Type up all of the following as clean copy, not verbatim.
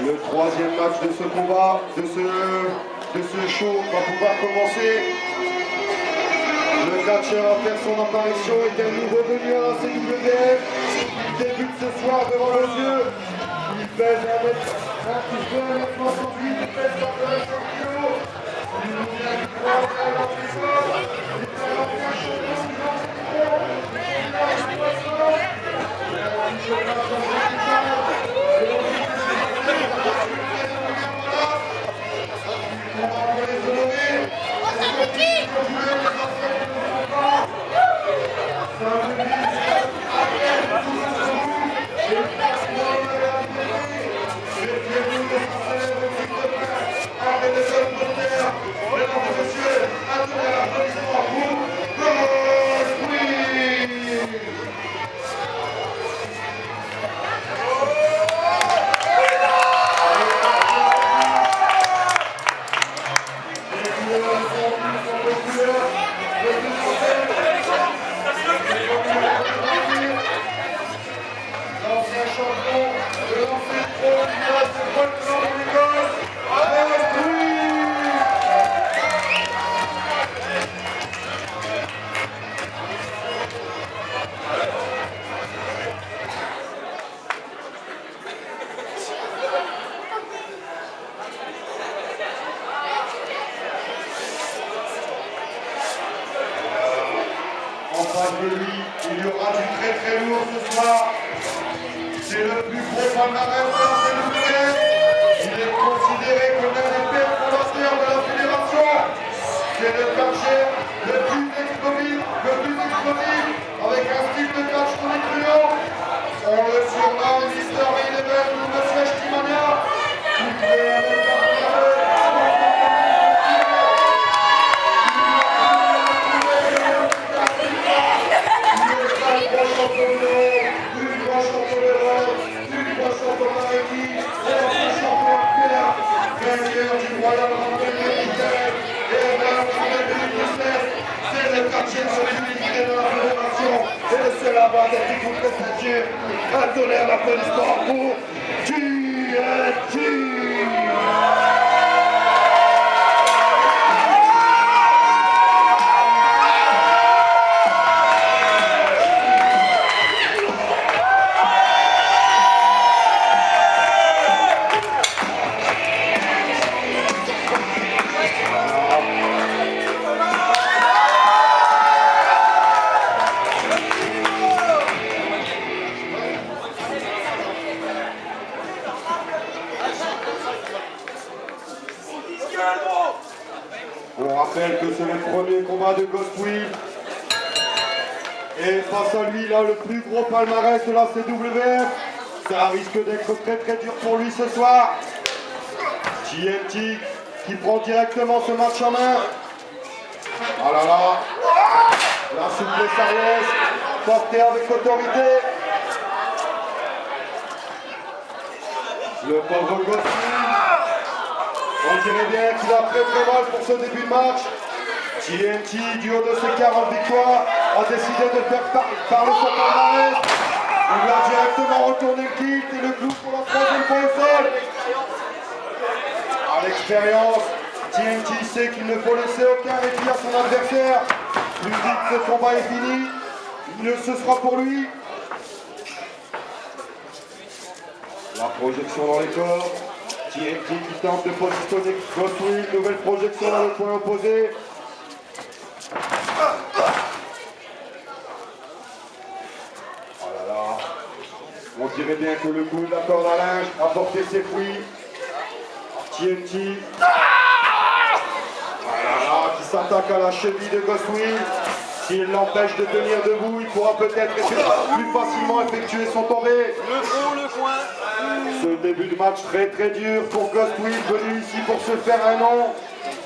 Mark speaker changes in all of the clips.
Speaker 1: Le troisième match de ce combat, de ce show va pouvoir commencer. Le catcheur à faire son apparition est un nouveau venu à la CWF. Il débute ce soir devant nos yeux. Il pèse un petit peu 1m68, il pèse 85 kg. Il nous vient du droit, il est dans les corps. Il est l'ancien champion du Grand Micro. Il a du poisson. Il a du chocolat. De lui, il y aura du très très lourd ce soir. C'est le plus gros palmarès de la CWF. Il est considéré comme l'un des pères fondateurs de la fédération. C'est le catcher le plus explosif, avec un style de catch tonitruant. On le surnomme Mister Main Event ou Monsieur Shtimania. Un tonnerre d'applaudissements pour TNT. On rappelle que c'est le premier combat de Ghostwheel. Et face à lui, il a le plus gros palmarès de la CWF. Ça risque d'être très très dur pour lui ce soir. TNT qui prend directement ce match en main. Ah là là. La souplesse arrière, portée avec autorité. Le pauvre Ghostwheel. On dirait bien qu'il a très très mal pour ce début de match. TNT, du haut de ses 40 victoires, a décidé de faire parler son palmarès. Il a directement retourné le kilt et le clou pour la troisième fois au sol. À l'expérience, TNT sait qu'il ne faut laisser aucun répit à son adversaire. Plus vite ce combat est fini, mieux ce sera pour lui. La projection dans les corps. TNT qui tente de positionner Ghostwheel, nouvelle projection dans le coin opposé. Oh là là. On dirait bien que le coup de la corde à linge a porté ses fruits. TNT. Oh là là, qui s'attaque à la cheville de Ghostwheel. S'il l'empêche de tenir debout, il pourra peut-être plus facilement effectuer son tombé.
Speaker 2: Le front, le coin.
Speaker 1: Ce début de match très très dur pour Ghostwheel, venu ici pour se faire un nom.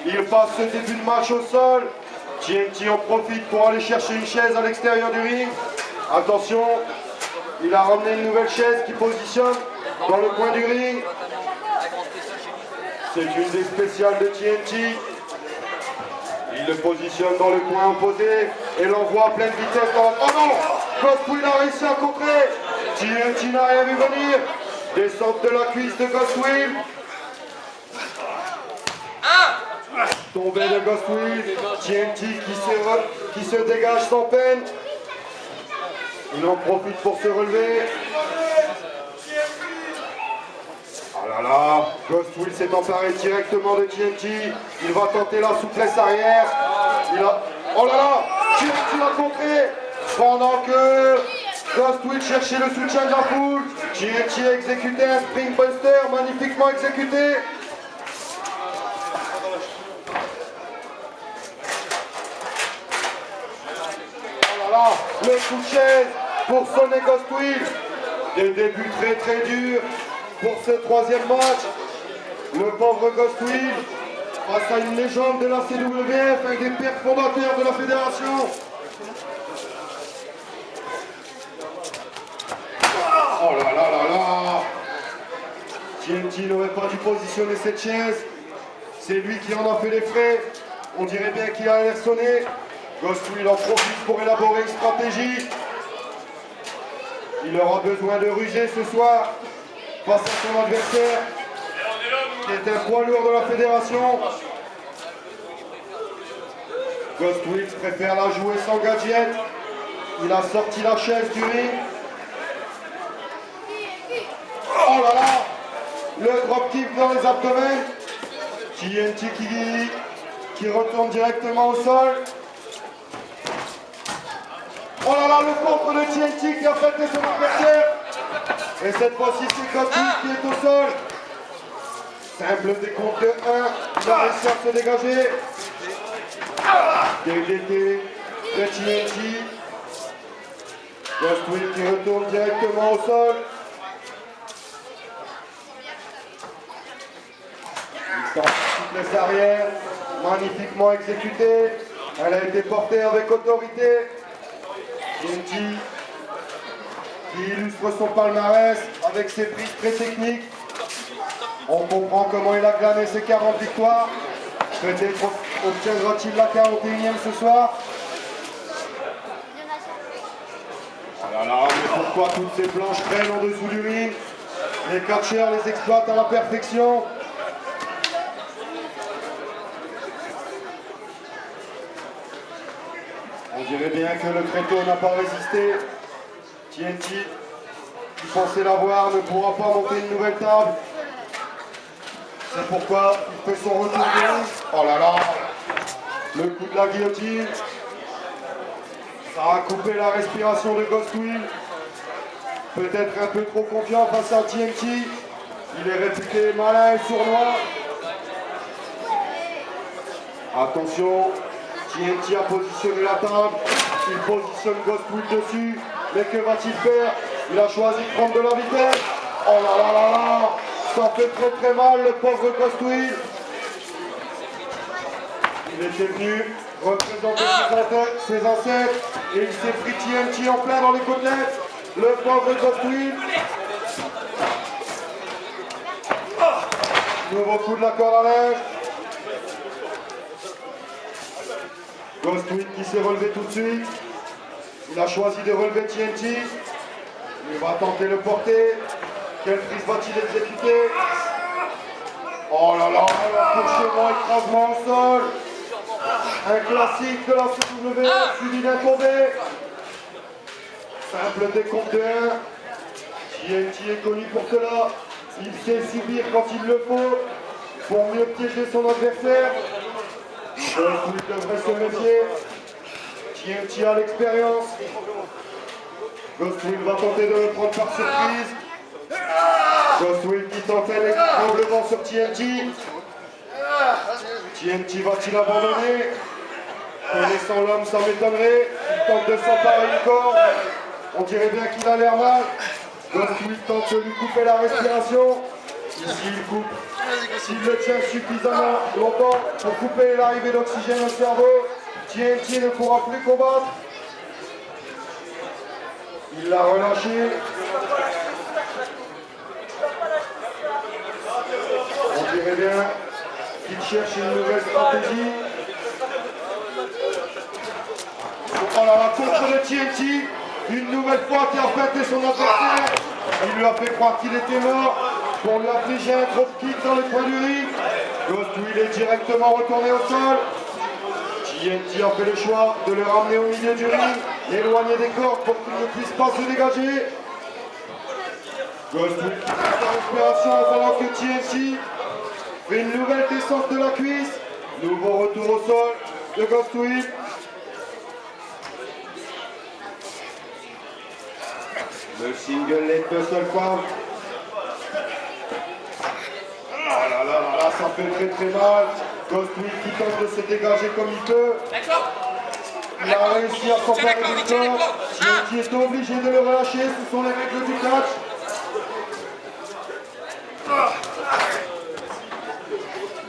Speaker 1: Il passe ce début de match au sol. TNT en profite pour aller chercher une chaise à l'extérieur du ring. Attention, il a ramené une nouvelle chaise qui positionne dans le coin du ring. C'est une des spéciales de TNT. Il le positionne dans le coin opposé et l'envoie à pleine vitesse dans... Oh non! Ghostwheel a réussi à contrer. TNT n'a rien vu venir. Descente de la cuisse de Ghostwheel. Tombée de Ghostwheel. TNT qui se dégage sans peine. Il en profite pour se relever. Oh là là, Ghostwheel s'est emparé directement de TNT. Il va tenter la souplesse arrière. Oh là là, TNT l'a contré. Pendant que Ghostwheel cherchait le soutien de la foule, TNT a exécuté un Spring Buster magnifiquement exécuté. Oh là là, le coup de chaise pour sonner Ghostwheel. Des débuts très très durs pour ce troisième match. Le pauvre Ghostwheel face à une légende de la CWF, un des pères fondateurs de la fédération. Oh là là là là! TNT n'aurait pas dû positionner cette chaise. C'est lui qui en a fait les frais. On dirait bien qu'il a l'air sonné. Ghostwheel en profite pour élaborer une stratégie. Il aura besoin de ruser ce soir face à son adversaire, qui est un poids lourd de la fédération. Ghostwheel préfère la jouer sans gadget. Il a sorti la chaise du ring. Oh là là! Le dropkick dans les abdomens. TNT qui retourne directement au sol. Oh là là, le contre de TNT qui a fêté son adversaire. Et cette fois-ci, c'est Ghostwheel qui est au sol. Simple décompte de 1. Il a réussi à se dégager. DDT de TNT. Ghostwheel qui retourne directement au sol. Souplesse arrière, magnifiquement exécutée. Elle a été portée avec autorité. TNT qui illustre son palmarès avec ses prises très techniques. On comprend comment il a glané ses 40 victoires. Peut-être obtiendra-t-il la 41e ce soir. Oh là là, mais pourquoi toutes ces planches traînent en dessous du ring? Les catcheurs les exploitent à la perfection. On dirait bien que le tréteau n'a pas résisté. TNT, qui pensait l'avoir, ne pourra pas monter une nouvelle table. C'est pourquoi il fait son retour de ring. Oh là là, le coup de la guillotine. Ça a coupé la respiration de Ghostwheel. Peut-être un peu trop confiant face à TNT. Il est réputé malin et sournois. Attention, TNT a positionné la table. Il positionne Ghostwheel dessus. Mais que va-t-il faire? Il a choisi de prendre de la vitesse. Oh là là là là, ça fait très très mal le pauvre Ghostwheel. Il était venu représenter ses ancêtres et il s'est pris TNT en plein dans les côtelettes. Le pauvre Ghostwheel. Nouveau coup de la corde à linge. Ghostwheel qui s'est relevé tout de suite. Il a choisi de relever TNT. Il va tenter le porter. Quelle prise va-t-il exécuter? Oh là là, accouchement, écrasement au sol. Un classique de la CWF, suivi d'un tombé. Simple décompte de 1. TNT est connu pour cela. Il sait subir quand il le faut pour mieux piéger son adversaire. Ghostwheel devrait se méfier. TNT a l'expérience. Ghostwheel va tenter de le prendre par surprise. Ghostwheel qui tentait l'étranglement sur TNT. TNT va-t-il abandonner? Connaissant l'homme, ça m'étonnerait. Il tente de s'emparer une corde. On dirait bien qu'il a l'air mal. Ghostwheel tente de lui couper la respiration. Ici, il coupe. S'il le tient suffisamment longtemps pour couper l'arrivée d'oxygène au cerveau, TNT ne pourra plus combattre. Il l'a relâché. On dirait bien qu'il cherche une nouvelle stratégie. Oh là là, contre le TNT, une nouvelle fois qui a fêté son adversaire. Il lui a fait croire qu'il était mort pour lui infliger un drop kick dans le coin du ring. Ghost Will est directement retourné au sol. TNT a fait le choix de le ramener au milieu du ring, l'éloigner des cordes pour qu'il ne puisse pas se dégager. Ghost Will quitte sa respiration pendant que TNT fait une nouvelle descente de la cuisse. Nouveau retour au sol de Ghost Will. Le single leg muscle pump. Oh là là là là, ça fait très très mal. Ghost Will qui tente de se dégager comme il peut. Il a réussi à s'emparer du corps. TNT est obligé de le relâcher, ce sont les règles du catch.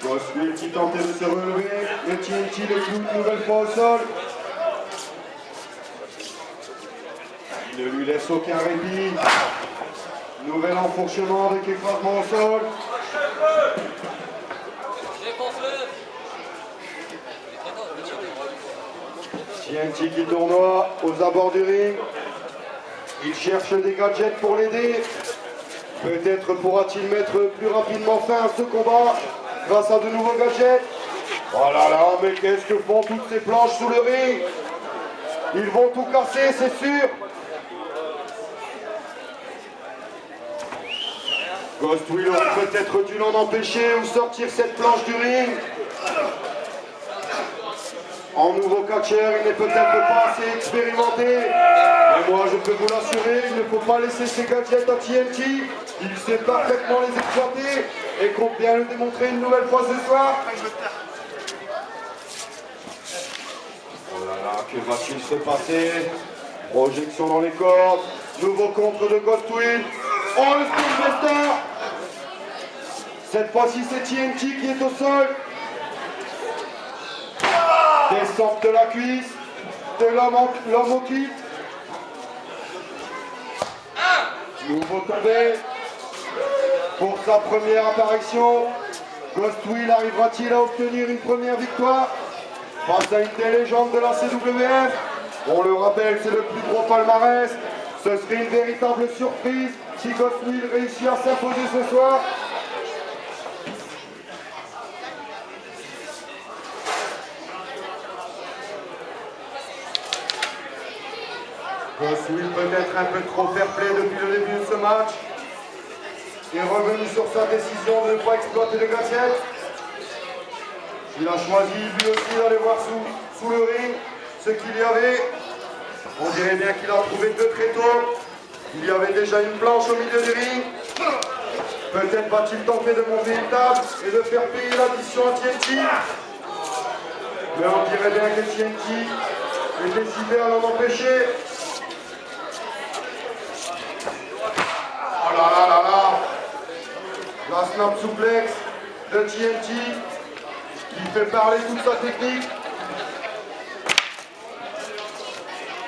Speaker 1: Ghost Will qui tentait de se relever, mais TNT le cloue une nouvelle fois au sol. Il ne lui laisse aucun répit. Nouvel enfourchement avec écrasement au sol. TNT qui tournoie aux abords du ring. Il cherche des gadgets pour l'aider. Peut-être pourra-t-il mettre plus rapidement fin à ce combat grâce à de nouveaux gadgets. Oh là là, mais qu'est-ce que font toutes ces planches sous le ring? Ils vont tout casser, c'est sûr. Ghost Will aurait peut-être dû l'en empêcher ou sortir cette planche du ring. En nouveau catcheur, il n'est peut-être pas assez expérimenté. Mais moi, je peux vous l'assurer, il ne faut pas laisser ses gadgets à TNT. Il sait parfaitement les exploiter et compte bien le démontrer une nouvelle fois ce soir. Oh là là, que va-t-il se passer? Projection dans les cordes. Nouveau contre de Ghost Will. Oh, le Skullbuster! Cette fois-ci, c'est TNT qui est au sol. Descente de la cuisse, de l'homme au kit. Nouveau tombé. Pour sa première apparition, Ghost Will arrivera-t-il à obtenir une première victoire face à une des légendes de la CWF? On le rappelle, c'est le plus gros palmarès. Ce serait une véritable surprise si Ghost Will réussit à s'imposer ce soir. Ghost Will peut-être un peu trop fair-play depuis le début de ce match. Il est revenu sur sa décision de ne pas exploiter le gadget. Il a choisi lui aussi d'aller voir sous le ring ce qu'il y avait. On dirait bien qu'il a trouvé deux tréteaux. Il y avait déjà une planche au milieu du ring. Peut-être va-t-il tenter de monter une table et de faire payer l'addition à TNT. Mais on dirait bien que TNT est décidé à l'en empêcher. Oh là là là là! La snap suplex de TNT qui fait parler toute sa technique.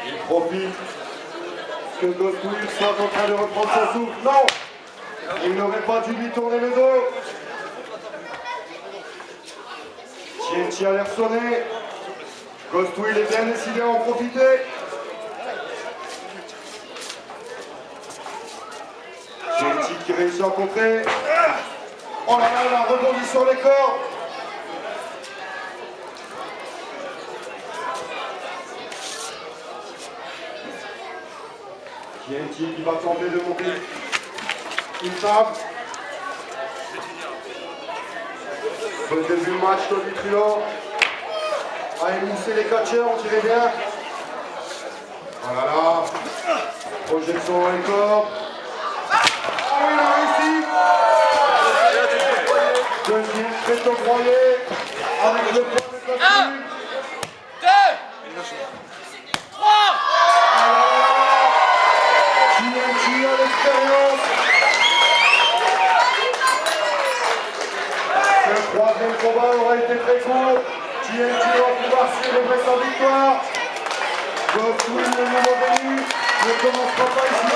Speaker 1: Il profite que Ghost Will soit en train de reprendre son souffle. Non! Il n'aurait pas dû lui tourner le dos. TNT a l'air sonné. Ghost Will est bien décidé à en profiter. TNT qui réussit à contrer. Oh là là, il a rebondi sur les cordes. TNT qui va tenter de monter une table. Le début du match, Tony Truant a émoussé les catcheurs, on dirait bien. Oh là là. Projection dans les cordes. Oh, il a réussi. Deuxième tréteau broyé avec le poids de Ghost Will.
Speaker 2: 2, 3.
Speaker 1: TNT a l'expérience. Ce troisième combat aura été très court. TNT va pouvoir célébrer sa victoire. Ghost Will, le nouveau venu, ne commencera pas ici.